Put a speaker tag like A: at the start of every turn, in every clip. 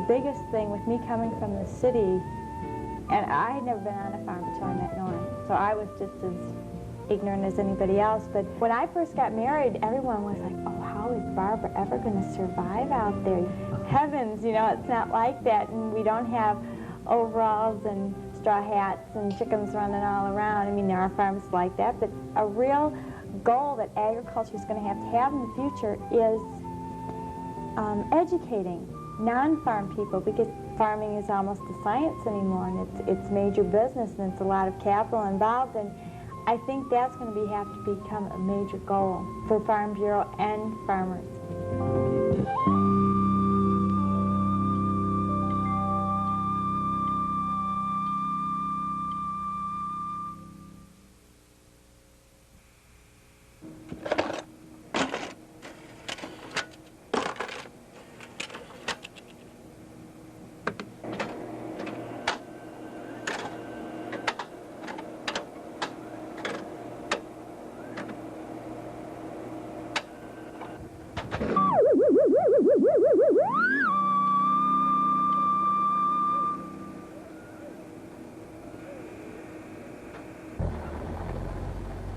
A: biggest thing with me coming from the city, and I had never been on a farm until I met Norm, so I was just as ignorant as anybody else. But when I first got married, everyone was like, oh, how is Barbara ever going to survive out there? Heavens, you know, it's not like that, and we don't have overalls and straw hats and chickens running all around. I mean, there are farms like that, but a real goal that agriculture is going to have in the future is educating non-farm people, because farming is almost a science anymore, and it's major business, and it's a lot of capital involved, and I think that's going to have to become a major goal for Farm Bureau and farmers.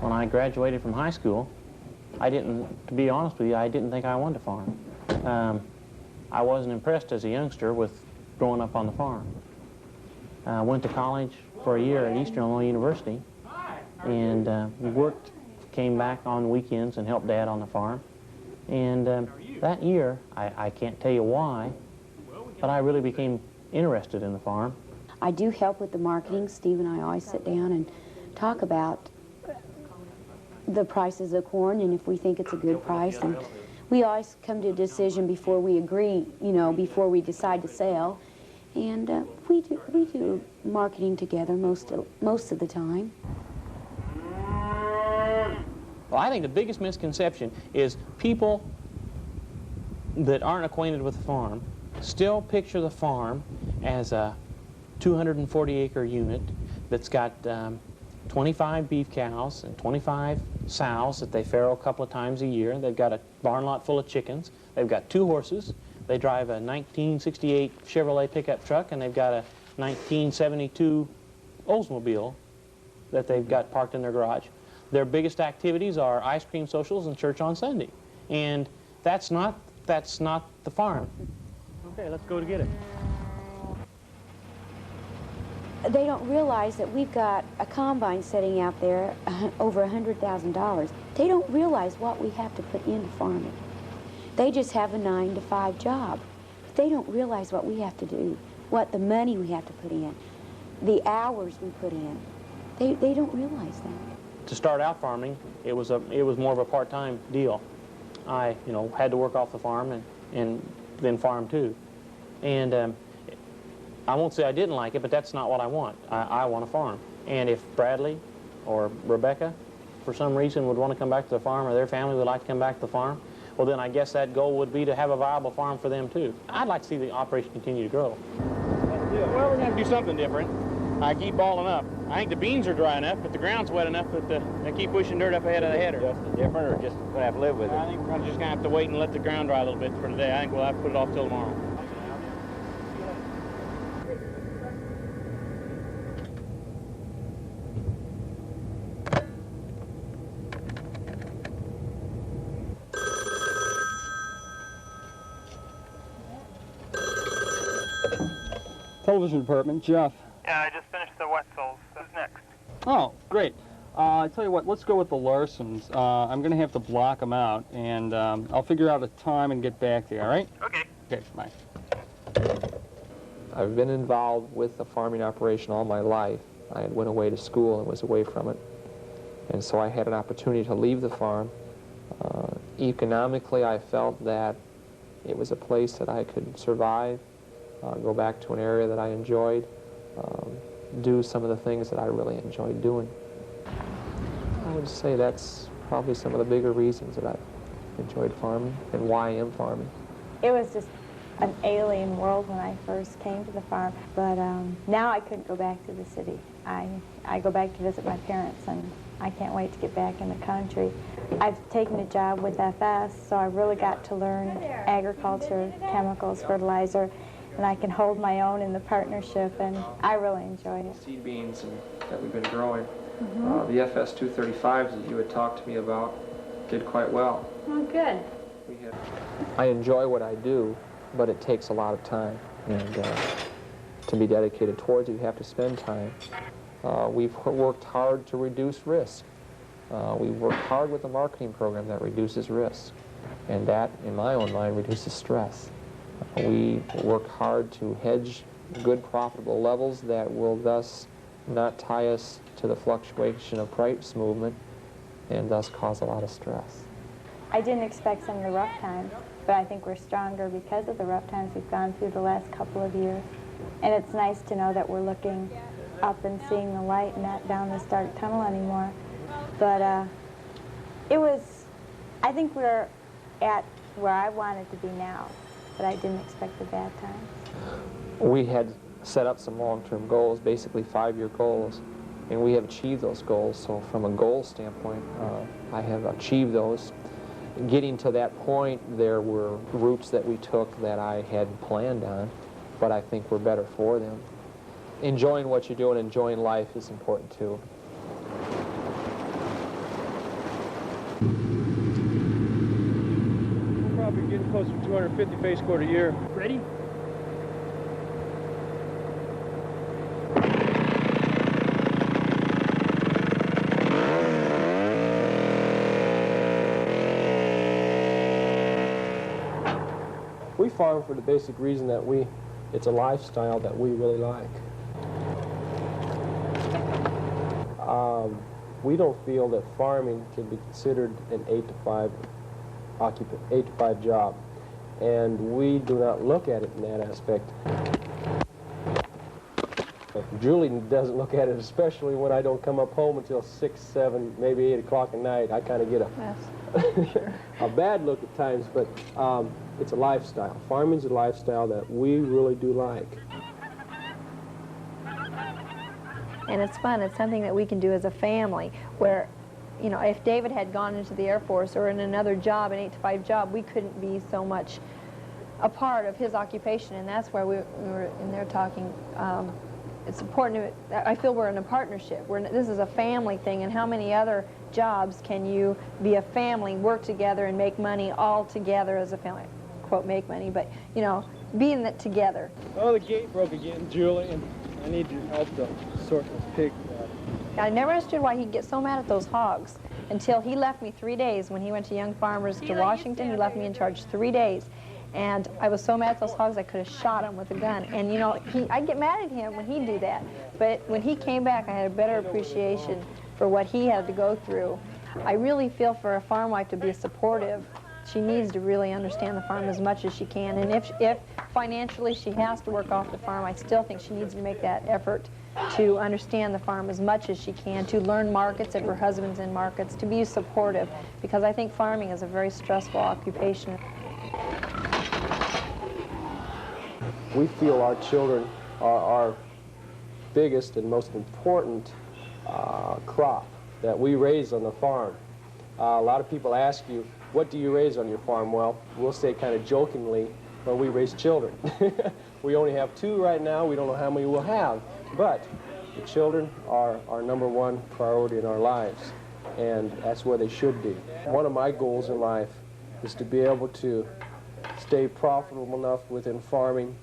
B: When I graduated from high school, to be honest with you, I didn't think I wanted to farm. I wasn't impressed as a youngster with growing up on the farm. I went to college for a year at Eastern Illinois University, and worked, came back on weekends and helped Dad on the farm. And that year, I can't tell you why, but I really became interested in the farm.
C: I do help with the marketing. Steve and I always sit down and talk about the prices of corn, and if we think it's a good price, and we always come to a decision before we agree, you know, before we decide to sell, and we do marketing together most of the time.
B: Well, I think the biggest misconception is people that aren't acquainted with the farm still picture the farm as a 240-acre unit that's got 25 beef cows and 25 sows that they farrow a couple of times a year. They've got a barn lot full of chickens. They've got 2 horses. They drive a 1968 Chevrolet pickup truck, and they've got a 1972 Oldsmobile that they've got parked in their garage. Their biggest activities are ice cream socials and church on Sunday. And that's not the farm. Okay, let's go to get it.
C: They don't realize that we've got a combine sitting out there over $100,000. They don't realize what we have to put into farming. They just have a 9-to-5 job. But they don't realize what we have to do, what the money we have to put in, the hours we put in. They don't realize that.
B: To start out farming, it was more of a part-time deal. I, had to work off the farm and then farm too. And I won't say I didn't like it, but that's not what I want. I want to farm. And if Bradley or Rebecca, for some reason, would want to come back to the farm, or their family would like to come back to the farm, well, then I guess that goal would be to have a viable farm for them, too. I'd like to see the operation continue to grow. Well, we're going to do something different. I keep balling up. I think the beans are dry enough, but the ground's wet enough that they keep pushing dirt up ahead of the header.
D: Just different, or just going to have to live with it?
B: I think we're just going to have to wait and let the ground dry a little bit for today. I think we'll have to put it off till tomorrow.
E: Television department, Jeff.
F: Yeah, I just finished the Wetzels. Who's next?
E: Oh, great. I tell you what, let's go with the Larsons. I'm going to have to block them out, and I'll figure out a time and get back to you, all right?
F: Okay.
E: Okay, bye.
G: I've been involved with the farming operation all my life. I went away to school and was away from it. And so I had an opportunity to leave the farm. Economically, I felt that it was a place that I could survive, go back to an area that I enjoyed, do some of the things that I really enjoyed doing. I would say that's probably some of the bigger reasons that I've enjoyed farming and why I am farming.
A: It was just an alien world when I first came to the farm, but now I couldn't go back to the city. I go back to visit my parents, and I can't wait to get back in the country. I've taken a job with FS, so I really got to learn agriculture, chemicals, fertilizer, and I can hold my own in the partnership, and I really enjoy it.
G: Seed beans that we've been growing, the FS235s that you had talked to me about did quite well.
A: Oh, good.
G: I enjoy what I do, but it takes a lot of time, and to be dedicated towards it, you have to spend time. We've worked hard to reduce risk. We've worked hard with a marketing program that reduces risk, and that, in my own mind, reduces stress. We work hard to hedge good profitable levels that will thus not tie us to the fluctuation of price movement and thus cause a lot of stress.
A: I didn't expect some of the rough times, but I think we're stronger because of the rough times we've gone through the last couple of years. And it's nice to know that we're looking up and seeing the light, not down this dark tunnel anymore. But I think we're at where I wanted to be now, but I didn't expect the bad times.
G: We had set up some long-term goals, basically 5-year goals, and we have achieved those goals. So from a goal standpoint, I have achieved those. Getting to that point, there were routes that we took that I hadn't planned on, but I think we're better for them. Enjoying what you do and enjoying life is important too.
H: We're probably getting close to 250 face court a year. Ready?
I: We farm for the basic reason that it's a lifestyle that we really like. We don't feel that farming can be considered an 8 to 5 job, and we do not look at it in that aspect. Julie doesn't look at it, especially when I don't come up home until 6, 7, maybe 8 o'clock at night. I kind of get a bad look at times, but it's a lifestyle. Farming's a lifestyle that we really do like.
J: And it's fun. It's something that we can do as a family where, you know, if David had gone into the Air Force or in another job, an 8 to 5 job, we couldn't be so much a part of his occupation, and that's where we were in there talking. It's important to, I feel we're in a partnership. This is a family thing, and how many other jobs can you be a family, work together, and make money all together as a family? Quote, make money, but, you know, being that together.
H: Oh, the gate broke again, Julie, and I need your help to sort this pig out.
J: I never understood why he'd get so mad at those hogs until he left me 3 days. When he went to Young Farmers to Washington, he left me in charge 3 days. And I was so mad at those hogs I could have shot him with a gun. And, you know, I'd get mad at him when he'd do that. But when he came back, I had a better appreciation for what he had to go through. I really feel for a farm wife to be supportive. She needs to really understand the farm as much as she can. And if financially she has to work off the farm, I still think she needs to make that effort to understand the farm as much as she can, to learn markets if her husband's in markets, to be supportive, because I think farming is a very stressful occupation.
I: We feel our children are our biggest and most important crop that we raise on the farm. A lot of people ask you, what do you raise on your farm? Well, we'll say kind of jokingly, well, we raise children. We only have 2 right now. We don't know how many we'll have. But the children are our #1 priority in our lives, and that's where they should be. One of my goals in life is to be able to stay profitable enough within farming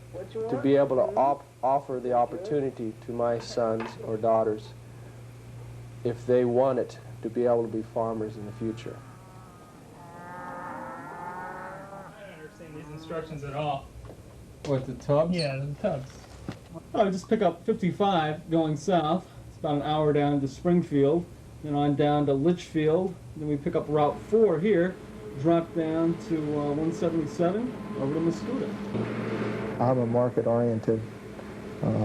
I: to be able to offer the opportunity to my sons or daughters, if they want it, to be able to be farmers in the future.
H: These instructions at all.
E: What, the tubs?
H: Yeah, the tubs. Oh, just pick up 55 going south. It's about an hour down to Springfield, then on down to Litchfield. Then we pick up Route 4 here, drop down to 177 over to Mascoutah.
K: I'm a market-oriented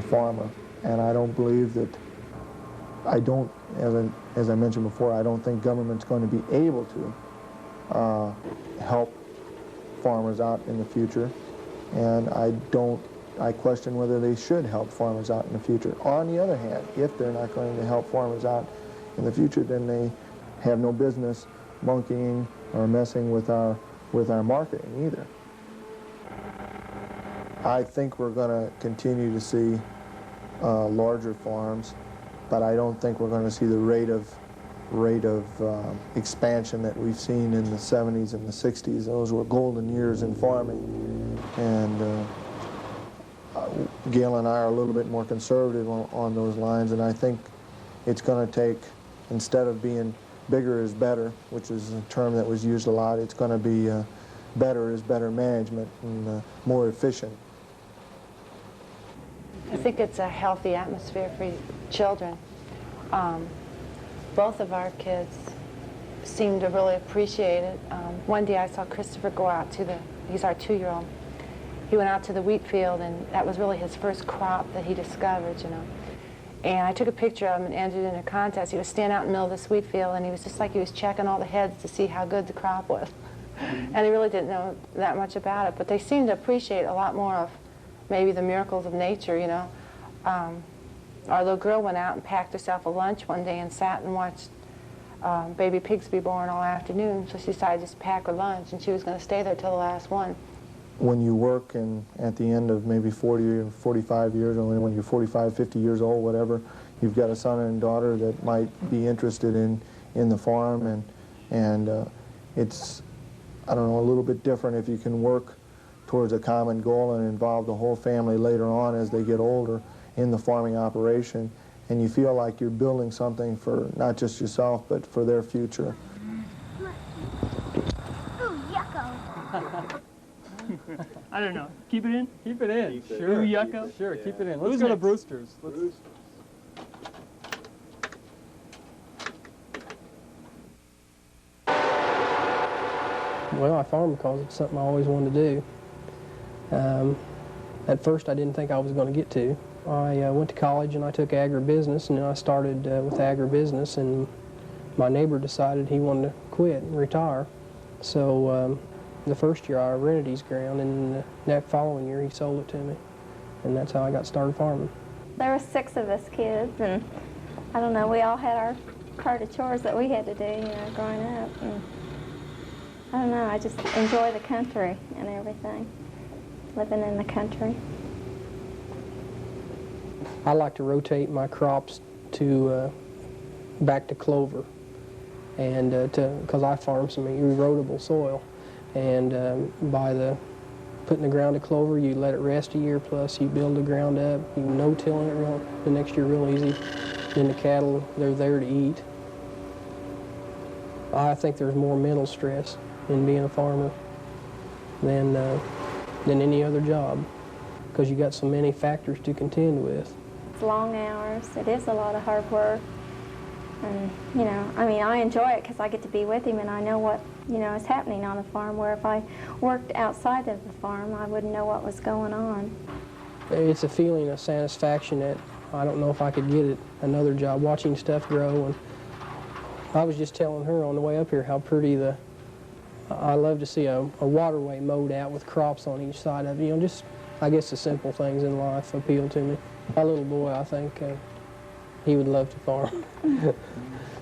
K: farmer, and I don't believe that, as I mentioned before, I don't think government's going to be able to help farmers out in the future, and I question whether they should help farmers out in the future. On the other hand, if they're not going to help farmers out in the future, then they have no business monkeying or messing with our marketing either. I think we're going to continue to see larger farms, but I don't think we're going to see the rate of expansion that we've seen in the 70s and the 60s. Those were golden years in farming, and Gail and I are a little bit more conservative on those lines, and I think it's going to take, instead of being bigger is better, which is a term that was used a lot, it's going to be better is better management and more efficient.
L: I think it's a healthy atmosphere for children. Both of our kids seem to really appreciate it. One day I saw Christopher go out to he's our 2-year-old. He went out to the wheat field, and that was really his first crop that he discovered, you know. And I took a picture of him and entered in a contest. He was standing out in the middle of this wheat field, and he was just like he was checking all the heads to see how good the crop was. And he really didn't know that much about it, but they seemed to appreciate a lot more of maybe the miracles of nature, you know. Our little girl went out and packed herself a lunch one day and sat and watched baby pigs be born all afternoon, so she decided to just pack her lunch, and she was going to stay there till the last one.
K: When you work and at the end of maybe 40 or 45 years, or when you're 45, 50 years old, whatever, you've got a son and daughter that might be interested in the farm, and it's, I don't know, a little bit different if you can work towards a common goal and involve the whole family later on as they get older in the farming operation, and you feel like you're building something for not just yourself, but for their future.
M: Ooh, yucko.
H: I don't know. Keep it in?
E: Keep it in.
H: Keep it
E: Sure.
H: in. Ooh, yucko?
E: Sure,
H: Yeah.
E: keep it in.
H: Who's
E: Let's go to
H: next?
E: Brewster's.
N: Well, I farm because it's something I always wanted to do. At first, I didn't think I was going to get to. I went to college and I took agribusiness, and then I started with agribusiness, and my neighbor decided he wanted to quit and retire. So the first year I rented his ground, and that following year he sold it to me, and that's how I got started farming.
M: There were 6 of us kids, and I don't know, we all had our part of chores that we had to do, you know, growing up. And I don't know, I just enjoy the country and everything, living in the country.
N: I like to rotate my crops to back to clover, and because I farm some erodible soil, and by putting the ground to clover, you let it rest a year, plus you build the ground up. You no-tilling it the next year real easy. Then the cattle, they're there to eat. I think there's more mental stress in being a farmer than any other job, because you got so many factors to contend with.
M: It's long hours. It is a lot of hard work. And, you know, I mean, I enjoy it because I get to be with him and I know what, you know, is happening on the farm, where if I worked outside of the farm, I wouldn't know what was going on.
N: It's a feeling of satisfaction that I don't know if I could get at another job, watching stuff grow. And I was just telling her on the way up here how pretty I love to see a waterway mowed out with crops on each side of it. You know, just, I guess the simple things in life appeal to me. My little boy, I think, he would love to farm.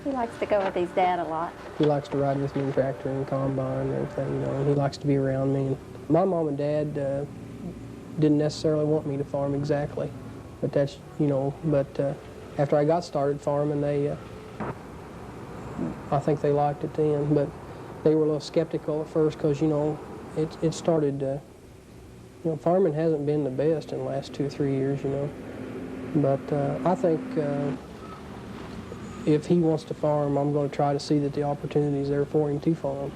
M: He likes to go with his dad a lot.
N: He likes to ride with me in tractor and combine and everything, you know, and he likes to be around me. And my mom and dad didn't necessarily want me to farm exactly, but that's, you know, but after I got started farming, I think they liked it then, but they were a little skeptical at first because, you know, it started, you know, farming hasn't been the best in the last 2 or 3 years, you know. But I think if he wants to farm, I'm going to try to see that the opportunity's there for him to farm.